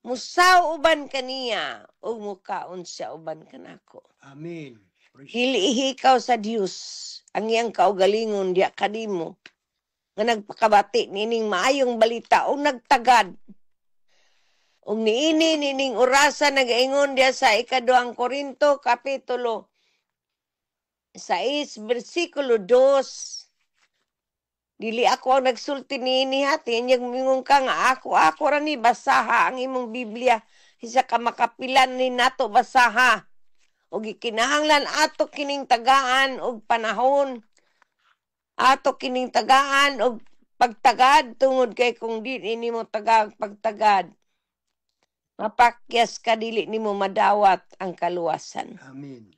Musaw uban kaniya, ug mukaon siya uban kanako. Amen. Praise Dili ihikaw sa Dios ang iyang kaugalingon diya kanimo nga nagpakabati nining maayong balita o nagtagad. Ug niini nining orasa nagaingon diya sa ikaduhang Korinto kapitulo 6 versikulo 2. Dili ako ang nagsulti niini ha, tinyag mingon ka nga ako ra ni basaha ang imong Biblia isa ka makapilan ni nato basaha. Ug gikinahanglan ato kining tagaan og panahon. Ato kining tagaan og pagtagad tungod kay kung di nimo tagag pagtagad, mapakyas ka dili nimo madawat ang kaluwasan. Amen.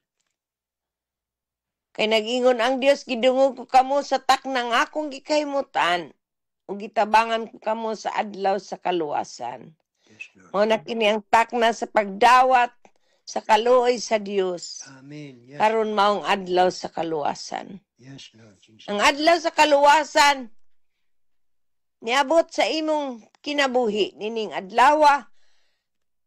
Kay nag-ingon ang Dios, gidungog ko kamo sa taknang akong gikahimutan ug gitabangan ko kamo sa adlaw sa kaluwasan. Yes, Lord. Mao na kini ang takna sa pagdawat sa kaluoy sa Dios. Amen. Yes. Karon maong adlaw sa kaluwasan. Yes, Lord Jesus. Ang adlaw sa kaluwasan niabot sa imong kinabuhi nining adlaw.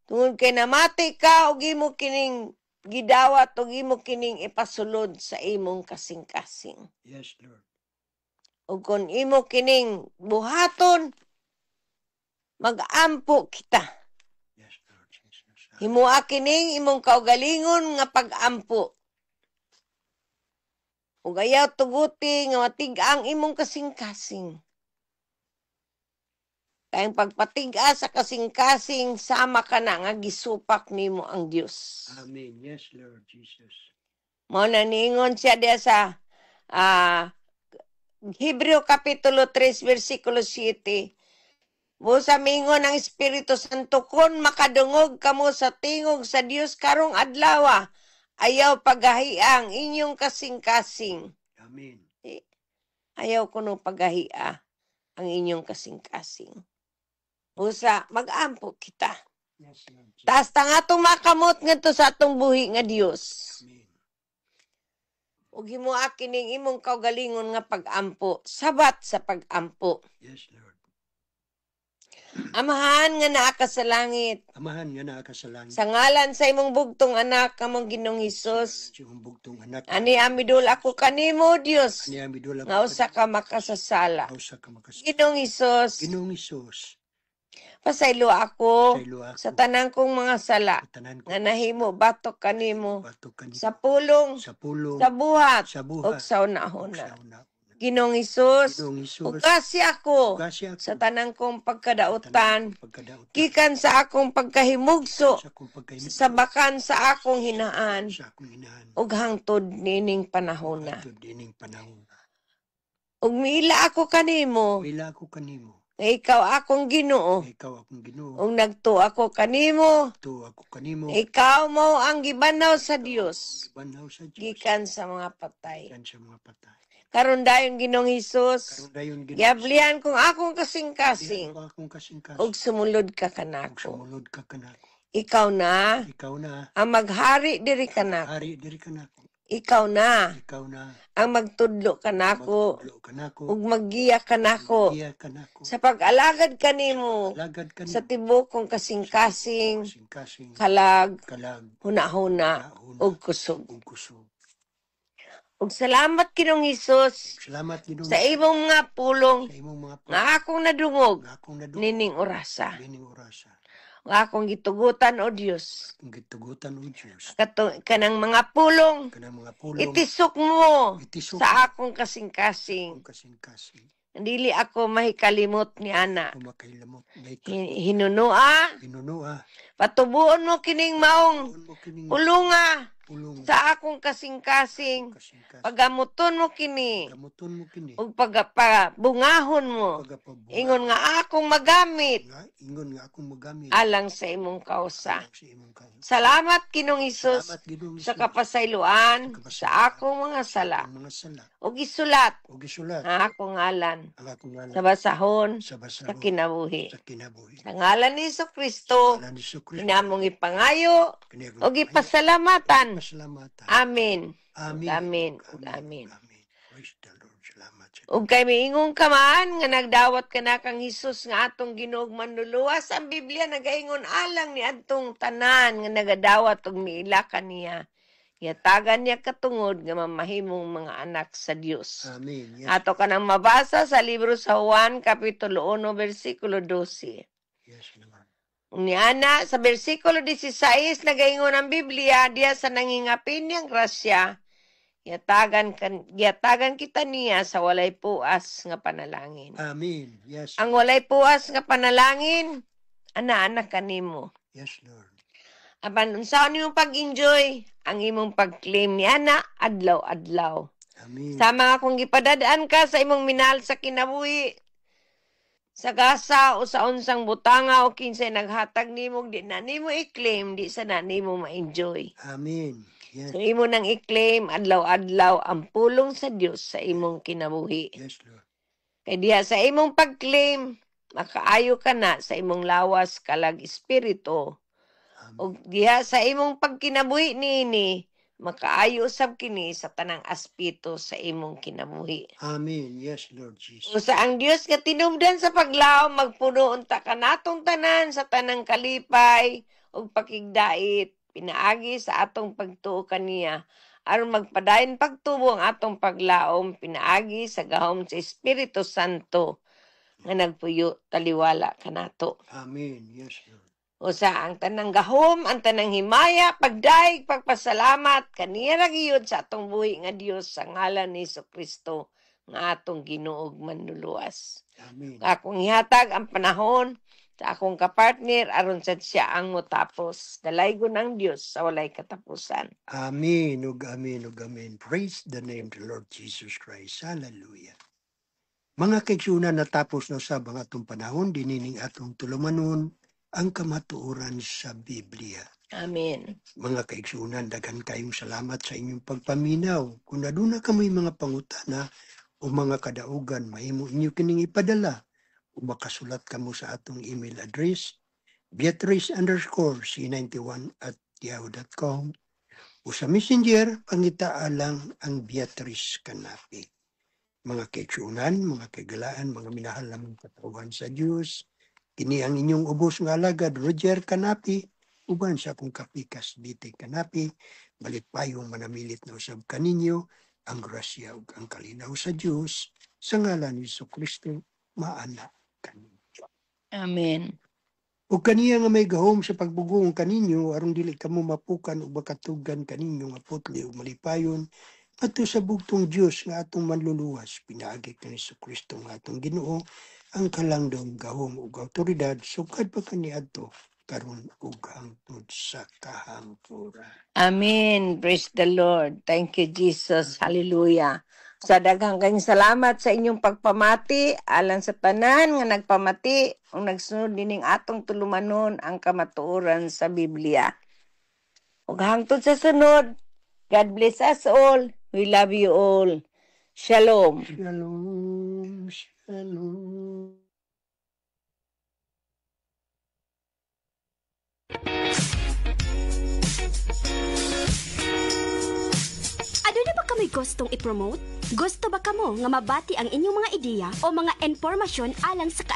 Tungod kay namati ka og imo kining gidawat og imo kining ipasulod sa imong kasing-kasing. Yes, Lord. Ug kun imo kining buhaton, mag-ampo kita. Yes, Lord Jesus. Himua kining imong kaugalingon nga pag-ampo. Ug ayaw tuguti nga matig-ang imong kasing-kasing. Kayang pagpatiga sa kasing-kasing, sama ka na nga gisupak nimo ang Dios. Amen. Yes, Lord Jesus. Mao na niingon siya diya sa Hebreo Kapitulo 3 versikulo 7. Busa mingon ang Espiritu Santo, kun makadungog kamo sa tingog sa Dios karong adlaw, ayaw pagahiang inyong kasing-kasing. Amen. Ayaw ko no pagahia ang inyong kasing-kasing. Usa, mag-ampo kita. Yes, Lord Jesus. Taas ta nga itong makamot nga to sa atong buhi nga Dios. Amen. Ug himuha kining imong kaugalingon nga pag-ampo, sabat sa pag-ampo. Yes, Lord. Amahan nga naa ka sa langit, Amahan nga naa ka sa langit. sa ngalan sa imong bugtong anak kamong Ginoong Hesus, Sa iyong bugtong anak. ani amidul ako kanimo Dios, Ani ang midula nga usa ka makasasala. Usa ka makasala. Ginoong Hesus, Ginoong Hesus. pasaylo ako Saylo ako. sa tanang kong mga sala Sa tanan ko. nga nahimo batok kanimo Batok kanimo. sa pulong, Sa pulong. sa buhat, Sa ug buhat. sa ug unahuna. sa una. Ginoong Hesus, Ginoong ug Hesus. kasi ako Kasi ako. sa tanang kong pagkadautan, Pagkadaot. gikan sa akong pagkahimugso, Sa akong pagkainit. sa bakan sa akong hinaan, Sa akong inahan. ug hangtod nining panahon na. Atod dining panahon. Ug miila ako kanimo, Wila ako kanimo. nga ikaw akong Ginoo, Ikaw akong Ginoo. ug nagtuo ako kanimo, Ito ako kanimo. ikaw mo ang gibanaw sa Dios, Banaw sa Diyos. gikan sa mga patay. Gikan sa mga patay. Karon dayon Ginoong Hesus, Karon dayon Ginoo. giablihan kong akong kasing-kasing, Ako akong kasing-kasing. ug sumulod ka Ug kanako. sumunod ka kanako. Ikaw na Ikaw na. ang maghari diri kanako. Hari diri kanako. Ikaw na Ikaw na. ang magtudlo kanako, Magtudlo kanako. ug maggiya kanako Iya kanako. sa pag-alagad kanimo Lagad kanimo. sa tibokong kasing-kasing, Kasing-kasing. kalag, Kalag. hunahuna, Huna. ug kusog. Ug kusog. Ug salamat Ginoong Hesus Salamat Ginoo. sa imong mga pulong Sa imong mga nga akong nadungog nga akong nadungog. nining orasa. Dining orasa. Nga akong gitugutan o Dios. Kung gitugutan o Diyos. Kanang mga pulong, Kanang mga pulong. itisok mo Itisok sa akong kasing-kasing. Kung kasing-kasing. Dili ako mahikalimot ni ana. Kung makailamot. Hinunua, Hinunua. patubuon mo kining maong Tuon mo kining pulunga pulong. sa akong kasing-kasing. Kasing-kasing. Pagamuton mo kini, Gamuton mo kini. ug pagapabungahon mo. Pagapabuhat. Ingon nga akong magamit Nga, ingon nga akong magamit. alang sa imong kausa. Sa imong kayo. Salamat Ginoong Hesus Salamat Ginoo sa Hesus. kapasayloan sa akong mga sala. Ang mga sala. Ug isulat O gisulat. ang akong ngalan Ang akong ngalan. sa basahon Sa sa basahon. kinabuhi. Sa kinabuhi. Sa ngalan ni Kristo, Ngalan ni Jesu Kristo. inamong ipangayo Kiniagong ug ipasalamatan. Pasalamatan. Amen. Amen. Amen. Ug Amen. Amen. Praise the Lord. Salamat sa Ug kay miingong kaman nga nagdawat ka na kang Hesus nga atong Ginoong manluluwas, ang Biblia nagaingon alang ni adtong tanan nga nagadawat ug miila kaniya. Yatagan niya katungod nga mamahimong mga anak sa Dios. Amen. Yes. Ato ka nang mabasa sa libro sa Juan, Kapitulo 1, versikulo 12. Yes, Lord. Uniana, sa versikulo 16, nagaingon ang Biblia, diya sa nangingapin niyang grasya, yatagan kita niya sa walay puas nga panalangin. Amen. Yes. Ang walay puas nga panalangin, ana-anak kanimo. Yes, Lord. Apan unsaon imong pag-enjoy ang imong pag-claim ni ana adlaw-adlaw. Amen. Sa mga kung gipadadaan ka sa imong minahal sa kinabuhi, sa gasa o sa unsang butanga o kinsay naghatag nimo, di na nimo i-claim, di sa na nimo ma-enjoy. Amen. Yes. So imo nang i-claim adlaw-adlaw ang pulong sa Dios sa imong kinabuhi. Yes, Lord. Kay diha sa imong pag-claim, makaayo ka na sa imong lawas kalag espiritu. Amen. O diha sa imong pagkinabuhi niini, makaayo sab kini sa tanang aspito sa imong kinabuhi. Amen. Yes, Lord Jesus. Usa ang Dios nga tinubdan sa paglaom, magpuno unta kanatong tanan sa tanang kalipay ug pakigdait, pinaagi sa atong pagtuo kaniya aron magpadayon pagtubo ang atong paglaom, pinaagi sa gahom sa Espiritu Santo nga nagpuyo taliwala kanato. Amen. Yes, Lord. Usa ang tanang gahom, ang tanang himaya, pagdaig, pagpasalamat, kaniya ra gyud sa atong buhi nga Dios sa ngalan ni Kristo nga atong Ginoo ug manluluwas. Amen. Akong ihatag ang panahon sa akong kapartner aron sa siya ang motapos. Dalaygon ang Dios sa walay katapusan. Amen. Ug amen. Ug amen. Praise the name of the Lord Jesus Christ. Hallelujah. Mga kaigsunan, natapos na sa mga atong panahon, dinining atong tulumanon ang kamatuoran sa Biblia. Amen. Mga kaigsunan, daghan kayong salamat sa inyong pagpaminaw. Kung aduna kami mga pangutana o mga kadaugan, mahimo inyo kining ipadala o makasulat kamo sa atong email address, beatrice_c91@yahoo.com o sa messenger, pangitaa lang ang Beatrice Kanapi. Mga kaigsunan, mga kagalaan, mga minahal namang katawan sa Diyos, kini ang inyong ubos nga alagad, Roger Kanapi, uban sa akong kapikas diti Kanapi, balit payong manamilit na usab kaninyo, ang grasya ug ang kalinaw sa Diyos, sa ngalan ni Jesucristo, maana kaninyo. Amen. O kaniya nga may gahom sa pagbugong kaninyo, aron dili kamo mapukan o makatugan kaninyo nga putli o malipayon, ato sa bugtong Diyos nga atong manluluwas, pinaagi ka ni Jesucristo nga atong Ginoo, ang kalangdong gahom ug awtoridad, sukad pa kaniadto karon ug hangtod sa kahangturan. Amen. Praise the Lord. Thank you, Jesus. Hallelujah. Sa daghang kayong salamat sa inyong pagpamati, alang sa tanan nga nagpamati, o nagsunod dining atong tulumanon ang kamatuoran sa Biblia. Ug hangtod sa sunod, God bless us all. We love you all. Shalom. Shalom, shalom. Aduna ba kami gustong i-promote? Gusto ba kamo nga mabati ang inyong mga ideya o mga impormasyon alang sa